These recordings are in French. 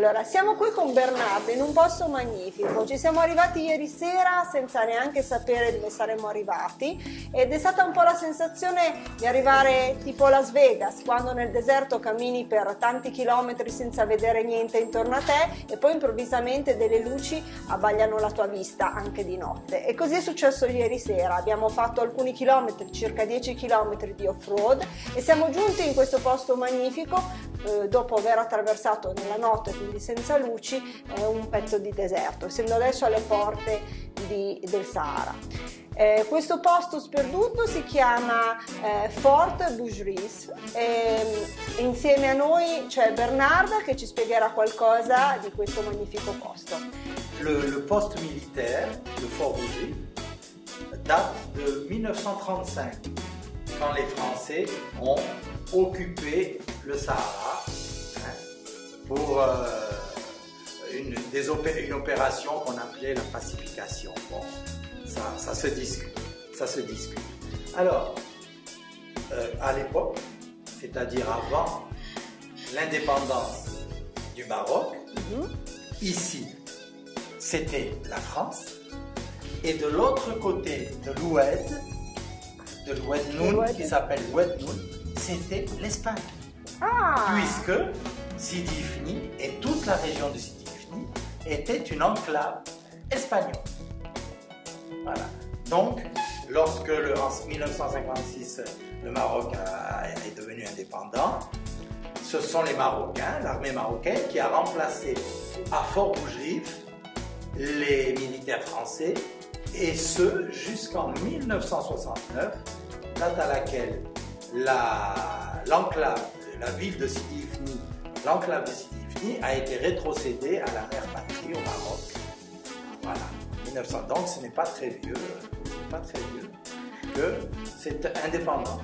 Allora, siamo qui con Bernardo in un posto magnifico, ci siamo arrivati ieri sera senza neanche sapere dove saremmo arrivati ed è stata un po' la sensazione di arrivare tipo Las Vegas, quando nel deserto cammini per tanti chilometri senza vedere niente intorno a te e poi improvvisamente delle luci abbagliano la tua vista anche di notte. E così è successo ieri sera, abbiamo fatto alcuni chilometri, circa 10 chilometri di off-road e siamo giunti in questo posto magnifico dopo aver attraversato nella notte, quindi senza luci, un pezzo di deserto, essendo adesso alle porte del Sahara. Questo posto sperduto si chiama Fort Bougris e insieme a noi c'è Bernarda che ci spiegherà qualcosa di questo magnifico posto. Le poste militaire, le Fort Bougris, date de 1935, quand les Français ont occupé le Sahara pour une opération qu'on appelait la pacification. Bon, ça se discute, ça se discute. Alors, à l'époque, c'est-à-dire avant l'indépendance du Maroc, ici, c'était la France, et de l'autre côté de l'Oued Noun, qui s'appelle Oued Noun, c'était l'Espagne. Ah. Puisque Sidi Ifni et toute la région de Sidi Ifni était une enclave espagnole. Voilà. Donc, lorsque en 1956, le Maroc est devenu indépendant, ce sont les Marocains, l'armée marocaine, qui a remplacé à Fort Bougris les militaires français, et ce jusqu'en 1969, date à laquelle l'enclave, la ville de Sidi Ifni, l'enclave de Sidi Ifni a été rétrocédée à la mère patrie au Maroc. Voilà, 1900. Donc ce n'est pas très vieux, que c'est indépendant.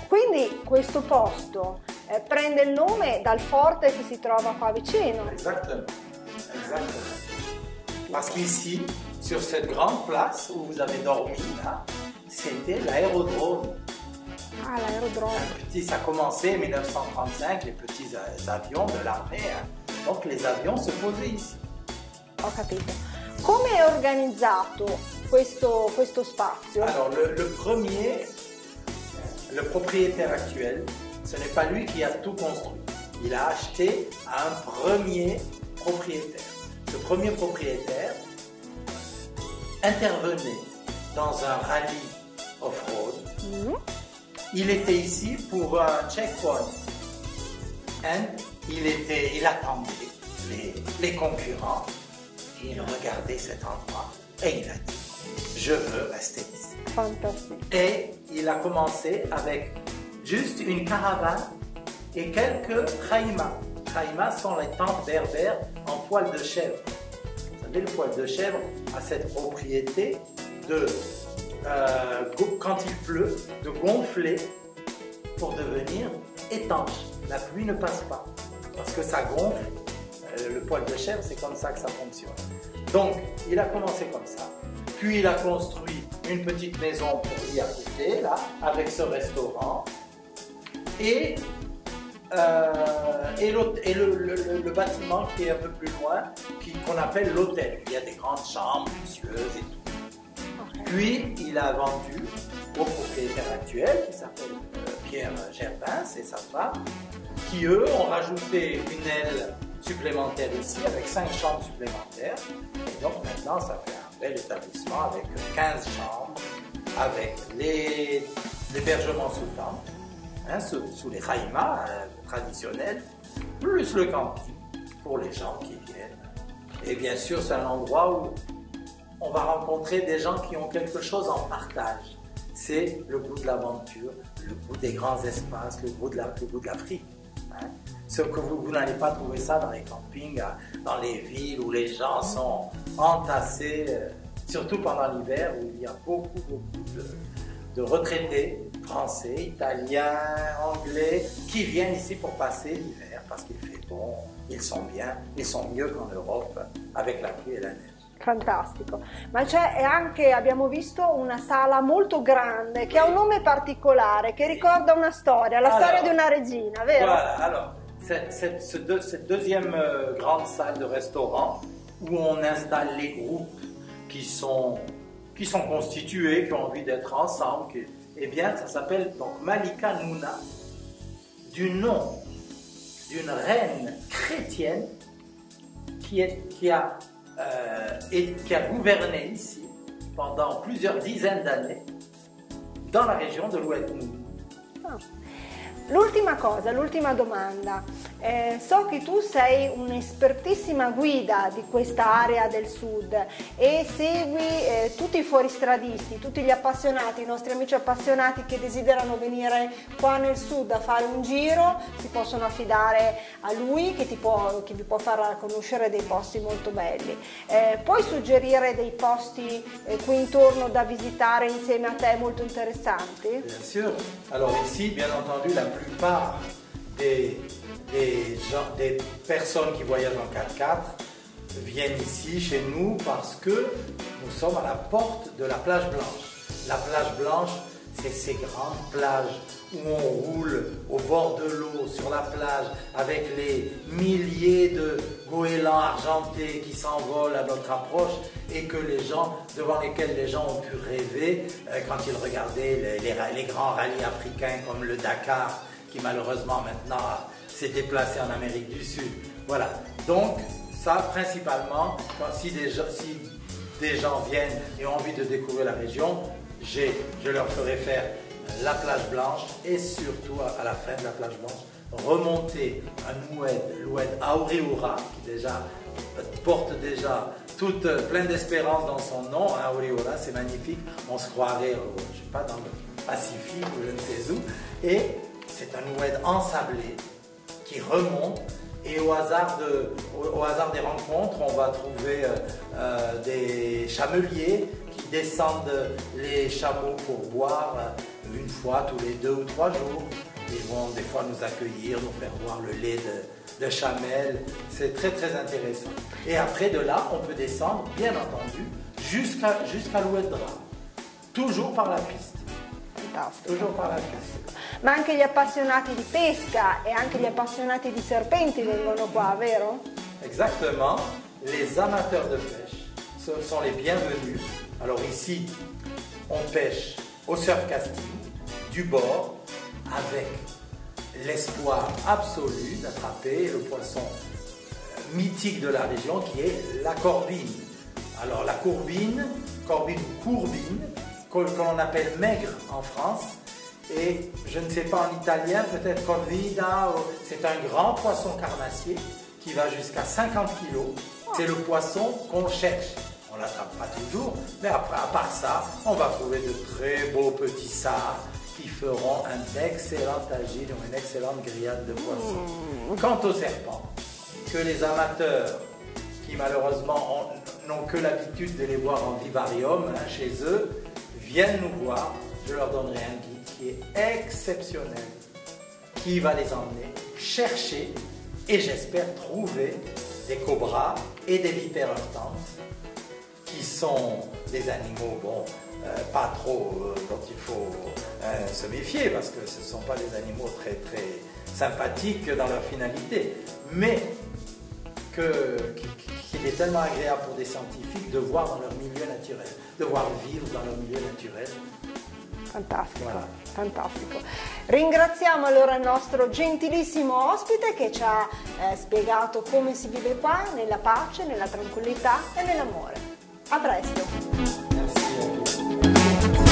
Quindi questo posto prende il nome dal forte che si trova qua vicino. Exactement, exactement. Parce qu'ici, sur cette grande place où vous avez dormi là, c'était l'aérodrome. Ah, l'aerodrome. Ça a commencé en 1935, les petits avions de l'armée, donc les avions se posaient ici. Ho capito. Come è organizzato questo spazio? Alors le propriétaire actuel, ce n'est pas lui qui a tout construit. Il a acheté à un premier propriétaire. Ce premier propriétaire intervenait dans un rallye off-road. Il était ici pour un checkpoint. Il attendait les concurrents. Il regardait cet endroit et il a dit « Je veux rester ici ». Fantastique. Et il a commencé avec juste une caravane et quelques khaïmas. Khaïmas sont les tentes berbères en poil de chèvre. Vous savez, le poil de chèvre a cette propriété de, quand il pleut, de gonfler pour devenir étanche. La pluie ne passe pas parce que ça gonfle. Le poil de chèvre, c'est comme ça que ça fonctionne. Donc, il a commencé comme ça. Puis, il a construit une petite maison pour y à côté, là, avec ce restaurant. Et le bâtiment qui est un peu plus loin, qu'on appelle l'hôtel. Il y a des grandes chambres luxueuses et tout. Puis, il a vendu au propriétaire actuel, qui s'appelle Pierre Gerbin, c'est sa femme, qui eux ont rajouté une aile supplémentaire ici, avec 5 chambres supplémentaires. Et donc maintenant, ça fait un bel établissement avec 15 chambres, avec l'hébergement sous tente, sous les khaïmas traditionnels, plus le camping pour les gens qui viennent. Et bien sûr, c'est un endroit où on va rencontrer des gens qui ont quelque chose en partage. C'est le goût de l'aventure, le goût des grands espaces, le goût de l'Afrique. Ce que vous n'allez pas trouver ça dans les campings, dans les villes où les gens sont entassés, surtout pendant l'hiver où il y a beaucoup de retraités français, italiens, anglais qui viennent ici pour passer l'hiver parce qu'il fait bon, ils sont bien, ils sont mieux qu'en Europe avec la pluie et la neige. Fantastico, ma c'è anche, abbiamo visto, una sala molto grande che ha un nome particolare, che ricorda una storia, la storia di una regina, vero? Voilà, alors cette deuxième grande salle de restaurant où on installe les groupes qui sont constitués, qui ont envie d'être ensemble, eh bien, ça s'appelle donc Malika Nouna, du nom d'une reine chrétienne qui a gouverné ici pendant plusieurs dizaines d'années dans la région de l'Oued Noun. L'ultima cosa, l'ultima domanda. So che tu sei un'espertissima guida di questa area del sud e segui tutti i fuoristradisti, tutti gli appassionati, i nostri amici appassionati che desiderano venire qua nel sud a fare un giro, si possono affidare a lui che vi può far conoscere dei posti molto belli. Puoi suggerire dei posti qui intorno da visitare insieme a te molto interessanti? Bien sûr. Alors ici, bien entendu, la plupart des personnes qui voyagent en 4x4 viennent ici chez nous parce que nous sommes à la porte de la plage blanche. La plage blanche, c'est ces grandes plages où on roule au bord de l'eau, sur la plage, avec les milliers de goélands argentés qui s'envolent à notre approche et devant lesquels les gens ont pu rêver quand ils regardaient les grands rallyes africains comme le Dakar, qui malheureusement maintenant s'est déplacé en Amérique du Sud. Voilà, donc ça principalement, si des gens viennent et ont envie de découvrir la région, je leur ferai faire la plage blanche et surtout à la fin de la plage blanche, remonter à l'Oued Aourioura, qui porte déjà plein d'espérance dans son nom. Aourioura, c'est magnifique, on se croirait, je sais pas, dans le Pacifique ou je ne sais où, et c'est un oued ensablé qui remonte et au hasard des rencontres, on va trouver des chameliers qui descendent les chameaux pour boire une fois tous les 2 ou 3 jours. Ils vont des fois nous accueillir, nous faire boire le lait de chamel. C'est très très intéressant. Et après de là, on peut descendre, bien entendu, jusqu'à l'Oued Dra. Toujours par la piste. Fantastico. Toujours par la piste. Ma anche gli appassionati di pesca e anche gli appassionati di serpenti vengono qua, vero? Exactement. Les amateurs de pêche sont les bienvenus. Alors ici, on pêche au surf casting, du bord, avec l'espoir absolu d'attraper le poisson mythique de la région qui est la corbine. Alors la courbine ou courbine, que l'on appelle maigre en France, et je ne sais pas en italien, peut-être corvida, c'est un grand poisson carnassier qui va jusqu'à 50 kg. C'est le poisson qu'on cherche. On ne l'attrape pas toujours, mais après, à part ça, on va trouver de très beaux petits sards qui feront un excellent tagine ou une excellente grillade de poissons. Quant aux serpents, que les amateurs qui malheureusement n'ont que l'habitude de les voir en vivarium chez eux, viennent nous voir, je leur donnerai un guide qui est exceptionnel, qui va les emmener chercher et j'espère trouver des cobras et des vipères heurtantes qui sont des animaux, pas trop dont il faut se méfier parce que ce ne sont pas des animaux très très sympathiques dans leur finalité, mais qu'il est tellement agréable pour des scientifiques de voir dans leur milieu naturel, de voir vivre dans leur milieu naturel. Fantastico, voilà. Fantastico. Ringraziamo allora il nostro gentilissimo ospite che ci ha spiegato come si vive qua, nella pace, nella tranquillità e nell'amore. A presto! Merci.